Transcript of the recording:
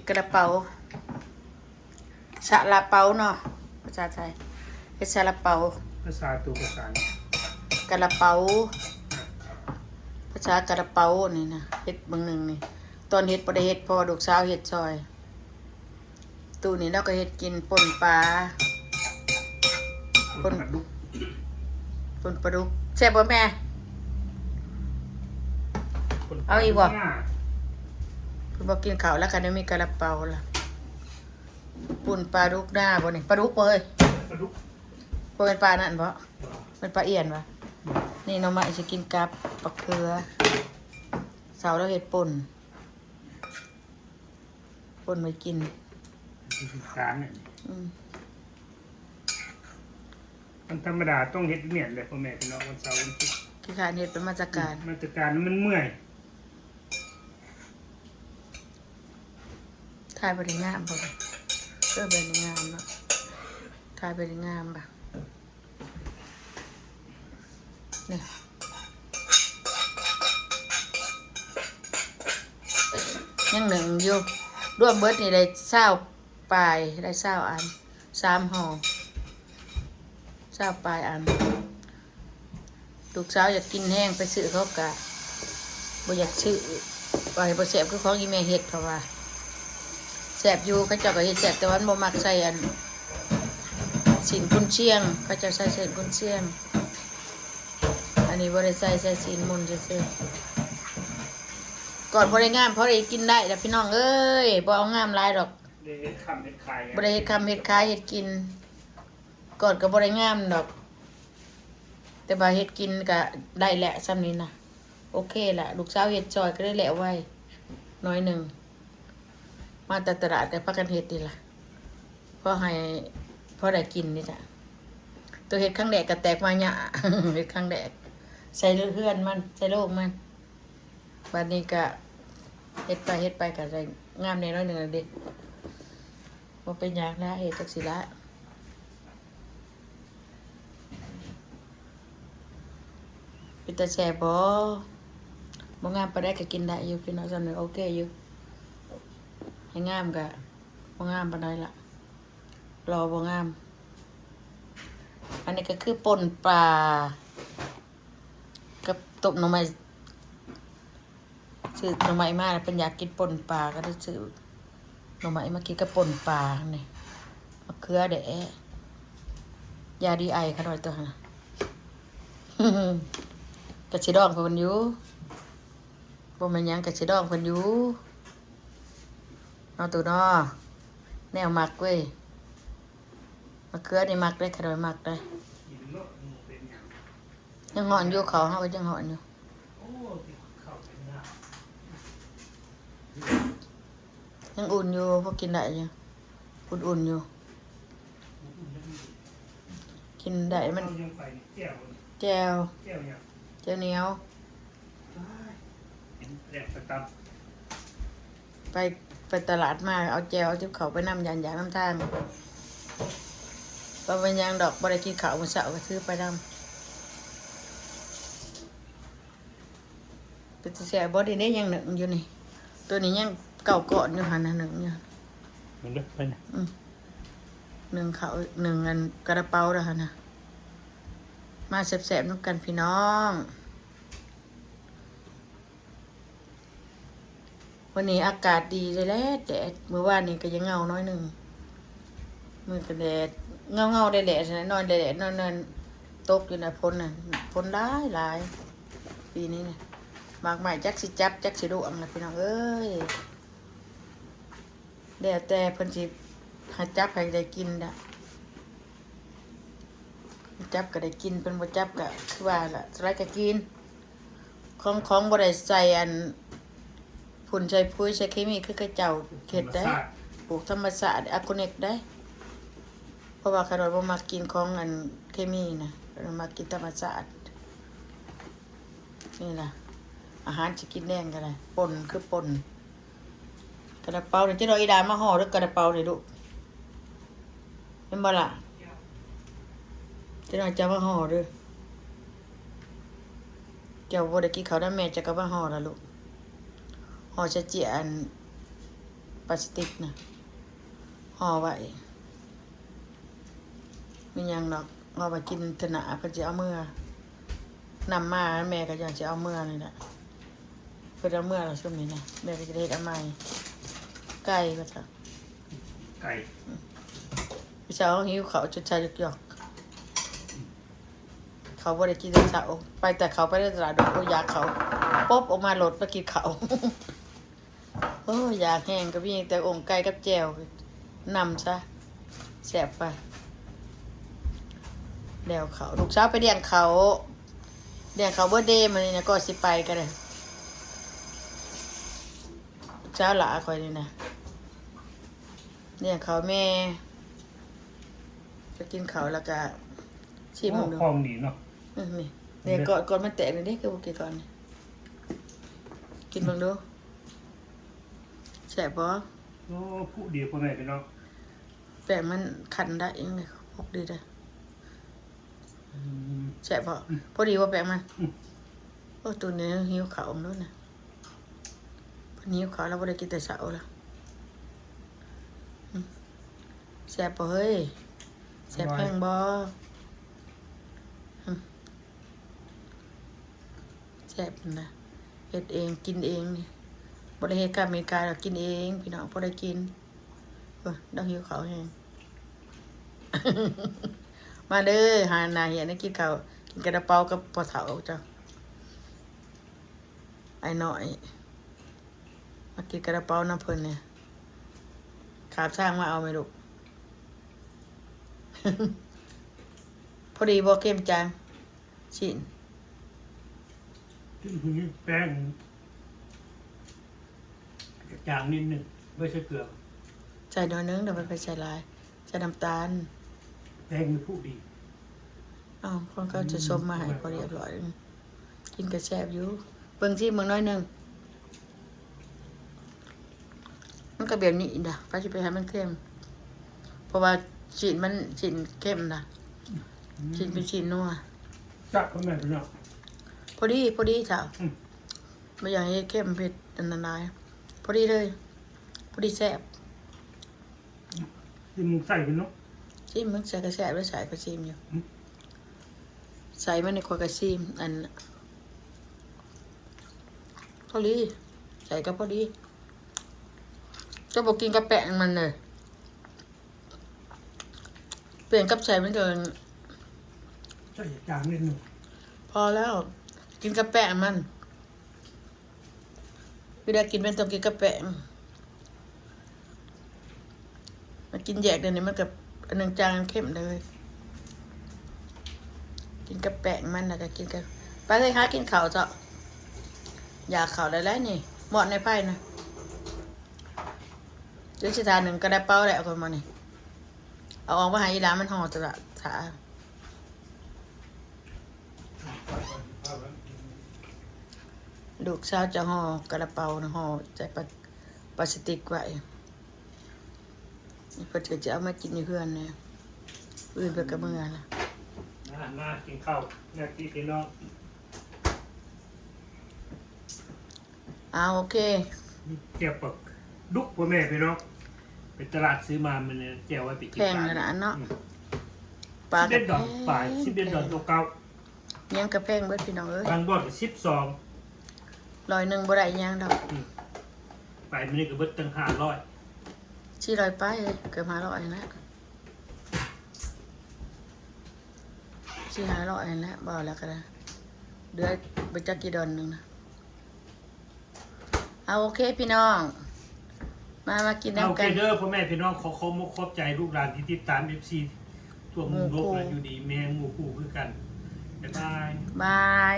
กระเป๋าซาลาเปาเนาะภาษาไทยเฮ็ดซาลาเปาภาษาตัวภาษาก ระเป๋าภาษากระเป๋านี่นะเฮ็ดบางหนึ่งนี่ตอนเฮ็ดบ่ได้เฮ็ดพอลูกสาวเฮ็ดซอยตู้นี้เราก็เฮ็ดกินป่นปลาคนปลาดุก ป่นปลาดุกแซ่บบ่แม่เอาอีกบ่เพิ่นบ่กินข้าวแล้วกันมีกระเป๋าล่ะป่นปลาดุกหน้าบ่นี่ปลาดุกบ่เอ้ย ปลาดุก บ่เป็นปลานั่นบ่เป็นปลาเอี่ยนบ่นี่น้องใหม่สิกินกับปักเขือเสาแล้วเฮ็ดป่นไว้กินการเนี่ยมันธรรมดาต้องเฮ็ดเมียนเลยพ่อแม่พี่น้องวันเสาร์วันอาทิตย์คือการเฮ็ดเป็นมาตรการมันเมื่อยถ่ายบ่ได้งามบ่บ่ได้งามเนาะถ่ายบ่ได้งามบ่นี่ยังหนึ่งอยู่รวมเบิดนี่ได้20ปลายได้20อัน3ห่อ20ปลายอันลูกสาวอยากกินแห้งไปซื้อเขาก็บ่อยากซื้อว่าให้บ่แซ่บคือของอีแม่เฮ็ดเพราะว่าแซ่บอยู่เขาเจ้าก็เฮ็ดแซ่บแต่ว่ามันบ่มักใส่อันสินกุนเชียงเขาเจ้าใส่สินกุนเชียงอันนี้บ่ได้ใส่สินมุนซื่อๆก่อนบ่ได้งามเพราะได้กินได้แล้วพี่น้องเอ้ยบ่เอางามหลายดอกได้เฮ็ดคำเฮ็ดขายบ่ได้เฮ็ดคำเฮ็ดขายเฮ็ดกินก่อนก็บ่ได้งามดอกแต่ว่าเฮ็ดกินก็ได้แหละซ้ำนี้นะโอเคละลูกสาวเฮ็ดซอยก็ได้แล้วไว้น้อยหนึ่งมาแต่ตลาดก็พากันเฮ็ดนี่ล่ะพอได้กินนี่จ้ะตัวเฮ็ดครั้งแรกก็แตกมาหยะ เฮ็ดครั้งแรกใส่เฮือนมันใส่โลกมันบัดนี้ก็เฮ็ดไปก็ได้งามแน่น้อยหนึงแล้วเด้บ่เป็นหยังนะเฮ็ดจักสิละเป็นตาแซ่บบ่งามปานใดก็กินได้อยู่พี่น้องซั่นโอเคอยู่ให้งามก็บ่งามปานใดล่ะรอบ่งามอันนี้ก็คือป่นปลากับต้มหน่อไม้ซื้อหน่อไม้มาแล้วเพิ่นอยากกินป่นปลาก็ได้ซื้อหน่อไม้มากินกับป่นปลานี่มะเขือแดะยาดีไอเขาหน่อยตัวหั่นน่ะ กะสิดองเพิ่นอยู่บ่แม่นหยังกะสิดองเพิ่นอยู่เอาตัวน้อแนวมักเว้ยมะเขือนี่มักได้ขนาดมักได้ยังหอนอยู่เขาเฮาก็ยังหอนอยู่ยังอุ่นอยู่พวกกินได้อยู่อุ่นๆอยู่กินได้มันแจ่วเหนียวไปตลาดมาเอาแจวเอาทิพเขาไปนำยานน้ำทางบ่เป็นยังดอกบ่ได้กินข้าวมื้อเช้าก็ซื้อไปนำเป็นแซ่บบ่ได้ยังหนึ่งอยู่นี่ตัวนี้ยังเก่าก่อนอยู่หั่นน่ะหนึ่งอยู่มันเด้อไปนะหนึ่งข้าวหนึ่งอันกระเป๋าแล้วหั่นน่ะมาแซ่บๆนำกันพี่น้องวันนี้อากาศดีเลยแหละแดดเมื่อวานนี้ก็ยังเงาน้อยหนึ่งมือก็แดดเงาแดดๆนอนแดดนอนตกอยู่นะพ้นน่ะพ้นหลายปีนี้เนี่ยมากมายจักสิจับจักสิดุอังนะพี่น้องเอ้ยเดี๋ยวแต่เพิ่นสิหาจับให้ได้กินด่ะจับก็ได้กินเป็นบ่จับก็คือว่าล่ะสลายก็กินของบ่ได้ใส่อันฝุ่นใส่ปุ๋ยใส่เคมีคือกระเจ้าเฮ็ดได้ปลูกธรรมชาติออร์แกนิกได้เพราะว่าขนาดบ่มักกินของอันเคมีนะเรามักกินธรรมชาตินี่ล่ะอาหารสิกินแดงก็ได้ป่นคือป่นกระเป๋านี่จะเอาอีดามาห่อหรือกระเป๋านี่ลูกเป็นบ่ล่ะจะเอาจะมาห่อเด้อเจ้าบ่ได้กินข้าวนํแม่จะก็มาห่อล่ะลูกห่อจะเจียน พลาสติกนะห่อไว้มีหยังดอกเอาไปกินถนาเพิ่นสิเอาเมื่อนำมาแม่ก็อยากจะเอาเมื่อนี่แหละเพิ่นเอาเมื่อเราช่วงนี้นะแม่ก็จะได้เฮ็ดเอาใหม่ไก่ก็จ้ะ ไก่ พี่สาวหิวเขาวจนชายหยอกๆเขาบ่ได้กินแต่เช้าไปแต่เขาไปในตลาดดอกโอ้อยากเขาป๊บออกมาโหลดไปกินเขาว โอ้อยากแห้งก็มีแต่องค์ไก่กับแจ่วนำซะแซ่บไปแล้วเขาลูกสาวไปเลี้ยงเขาเลี้ยงเขาเบิร์ธเดย์มานี่นะก็สิไปก็ได้ลูกสาวหลาคอยนี่นะเลี้ยงเขาแม่ไปกินเขาแล้วก็ชิมมึงดู คลองดีเนาะ นี่เนี่ยก่อนมันแตกนี่เด้คือบ่กินก่อนนี่กินมึงดูแซ่บบ่ โอ้ผู้เดียวพ่อแม่พี่น้อง แป้งมันขันได้เองเลยพกดีได้แซ่บบ่พอดีว่าแป้งมันโอ้ตัวนี้หิวข้าวนู้นน่ะพอหิวข้าวแล้วบ่ได้กินแต่เช้าแล้วแซ่บบ่เฮ้ยแซ่บแพงบ่แซ่บนะเฮ็ดเองกินเองนี่บ่ได้เฮ็ดกับอเมริกาหรอกกินเองพี่น้องบ่ได้กินเราหิวข้าวแฮง มาเด้อหาหน้าเหียนกินข้าวกินกระเป๋ากับปลาเถาจ้ะไอ้น้อยมากินกระเป๋าน้ำเพิ่นเนี่ยขาบช่างมาเอาไหมลูก พอดีบ่เข้มจางชิ้น ที่พื้นแป้งจางนิดหนึงไม่ใช่เกลือ ใส่น้อยนึงเดี๋ยวมันไปใส่ลายใส่น้ำตาล แป้งมีผู้ดี อ้าวคนเขาจะชมมาให้พอเรียบร้อยกินกระแซบอยู่เบิ่งสิเบิ่งน้อยหนึงมันก็แบบนี้นะไปสิไปให้มันเข้มเพราะว่าชิ้นมันชิ้นเข้มนะชิ้นเป็นชิ้นนัว จับพ่อแม่พี่น้อง พอดีจ้ะไม่อยากให้เข้มเผ็ดอันนั้นหลายพอดีเลยพอดีแซ่บ ที่มึงใส่เป็นเนาะ ซิมมึงใส่กระแซ่บแล้วใส่กระซิมอยู่ใส่มันในขวดกระซิมอันน่ะพอดีใส่ก็พอดีจะบอกกินกับแป้งมันเลยเปลี่ยนกับใส่มันเกิน ใส่จางนิดหนึง พอแล้ว กินกับแป้งมันเวลากินมันต้องกินกับแป้งมากินแยกเดี๋ยวนี้มันกับอันหนึงจางอันเข้มเลยกินกับแป้งมันแล้วก็กินกับไปเลยค่ะกินข้าวเจ้าอยากข้าวได้แล้วนี่หมดในไพ่นะเดี๋ยวสิทาหนึ่งก็ได้เป้าแล้วคนมานี่เอาออกมาให้อีหลามันห่อตลอดถาลูกสาวจะห่อกระเป๋านะห่อใส่พลาสติกไว้เพื่อจะเอามากินในเพื่อนเนี่ยอื่นไปกับเมื่อละ มากินข้าวแม่พี่น้อง เอาโอเค เจียวปักดุกพ่อแม่พี่น้องไปตลาดซื้อมามันเนี่ยเจียวไว้ไปกิน แพงขนาดเนาะปลา สิบ กระ เอ็ดดอกปลาย11 ดอกเก่า ยังกระแพงเบิดพี่น้องเอ้ย บางบอด12 100บ่ได้ยังดอก ไปมันนี่ก็เบิดตั้ง500 400ไปเกือบ500นะ400นะบ่แล้วก็ได้เดือไปจักกี่ดอนหนึงนะเอาโอเคพี่น้อง มากิน โอ น้ำ เค กัน เด้อพ่อแม่พี่น้องขอมกขอบใจลูกหลานที่ติดตาม FC ทั่วมุมโลกและอยู่ดีแม่งหมู่คู่คือกันบ๊ายบาย บาย